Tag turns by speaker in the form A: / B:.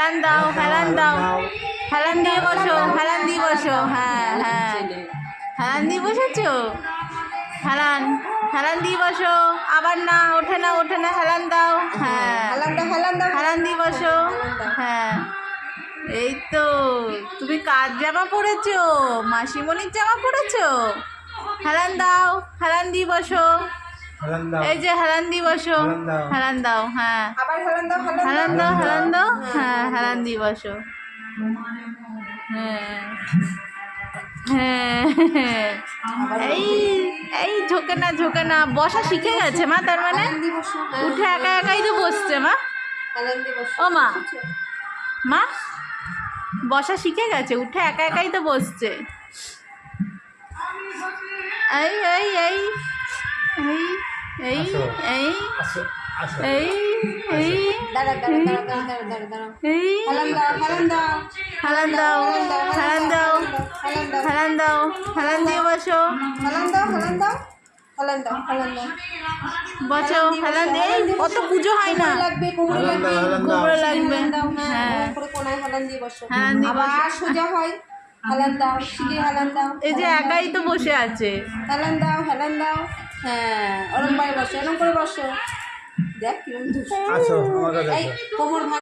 A: হেলান দাও, হেলান দাও, হেলান দিয়ে বসো, হেলান দিয়ে বসো। হ্যাঁ হ্যাঁ, হেলান দিয়ে বসেছো। হেলান, হেলান দিয়ে বসো। আবার না, ওঠে না, ওঠে না, হেলান দাও। হ্যাঁ, হেলান দিয়ে বসো। হ্যাঁ, এই তো তুমি কার জামা পরেছো? মাসিমণির জামা পরেছো? হেলান দাও, হেলান দিয়ে বসো। এই যে হেলান দিয়ে বসো, হেলান দাও। হ্যাঁ, হেলান দাও, হেলান দাও। হ্যাঁ, হেলান দিয়ে বসো। হ্যাঁ হ্যাঁ, এই এই ঝোঁকে না, ঝোঁকে না, বসা শিখে গেছে মা। তার মানে উঠে একা একাই তো বসছে মা। ও মা, মা বসা শিখে গেছে, উঠে একা একাই তো বসছে। এই এই এই এই এই এই এই এই এই হেলান দাও, হেলান দাও, হেলান দাও, হেলান দিয়ে বসো। বসো, হেলান দিয়ে। এই অত পুজো হয় না, কোমরে লাগবে। হ্যাঁ, হেলান দিয়ে বসো।
B: সোজা হয়, হেলান দাও, সিঁড়ি হেলান দাও।
A: এই যে একাই তো বসে আছে।
B: হেলান দাও, হেলান দাও। হ্যাঁ, ওরম করে বসো, এরম করে বসো। দেখ কিরম দুষ্টু।
C: আসো আমার কাছে
B: এই
C: আসো।
B: কোমর